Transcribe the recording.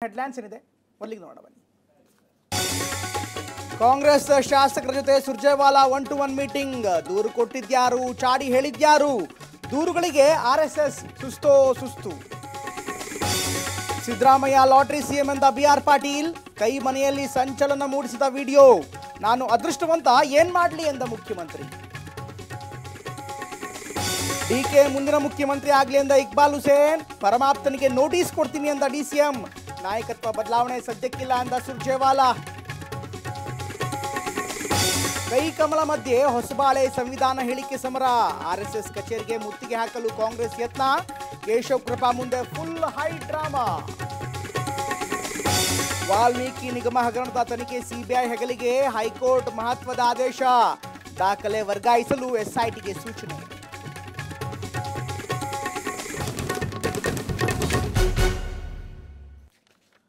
Headlines ಏನಿದೆ ಮೊದಲಿಗೆ ನೋಡೋಣ ಬನ್ನಿ. ಕಾಂಗ್ರೆಸ್ ಶಾಸಕರ ಜೊತೆ ಸುರ್ಜೇವಾಲಾ 1-to-1 ಮೀಟಿಂಗ್. ದೂರು ಕೊಟ್ಟಿದ್ಯಾರು, ಚಾಡಿ ಹೇಳಿದ್ಯಾರು? ದೂರುಗಳಿಗೆ ಆರ್ಎಸ್ಎಸ್ ಸುಸ್ತು. ಸಿದ್ದರಾಮಯ್ಯ ಲಾಟರಿ ಸಿಎಂ ಎಂದ ಬಿಆರ್ ಪಾಟೀಲ್. ಕೈ ಮನೆಯಲ್ಲಿ ಸಂಚಲನ ಮೂಡಿಸಿದ ವಿಡಿಯೋ. ನಾನು ಅದೃಷ್ಟವಂತ, ಏನ್ ಮಾಡ್ಲಿ ಎಂದ ಮುಖ್ಯಮಂತ್ರಿ. ಡಿಕೆ ಮುಂದಿನ ಮುಖ್ಯಮಂತ್ರಿ ಆಗ್ಲಿ ಎಂದ ಇಕ್ಬಾಲ್ ಹುಸೇನ್. ಪರಮಾಪ್ತನಿಗೆ ನೋಟಿಸ್ ಕೊಡ್ತೀನಿ ಎಂದ ಡಿಸಿಎಂ. ನಾಯಕತ್ವ ಬದಲಾವಣೆ ಸದ್ಯಕ್ಕಿಲ್ಲ ಎಂದ ಸುರ್ಜೇವಾಲಾ. ಕೈ ಕಮಲ ಮಧ್ಯೆ ಹೊಸಬಾಳೆ ಸಂವಿಧಾನ ಹೇಳಿಕೆ ಸಮರ. ಆರ್ಎಸ್ಎಸ್ ಕಚೇರಿಗೆ ಮುತ್ತಿಗೆ ಹಾಕಲು ಕಾಂಗ್ರೆಸ್ ಯತ್ನ. ಕೇಶವ್ ಕೃಪಾ ಮುಂದೆ ಫುಲ್ ಹೈ ಡ್ರಾಮಾ. ವಾಲ್ಮೀಕಿ ನಿಗಮ ಹಗರಣದ ತನಿಖೆ ಸಿಬಿಐ ಹೆಗಲಿಗೆ. ಹೈಕೋರ್ಟ್ ಮಹತ್ವದ ಆದೇಶ. ದಾಖಲೆ ವರ್ಗಾಯಿಸಲು ಎಸ್ಐಟಿಗೆ ಸೂಚನೆ.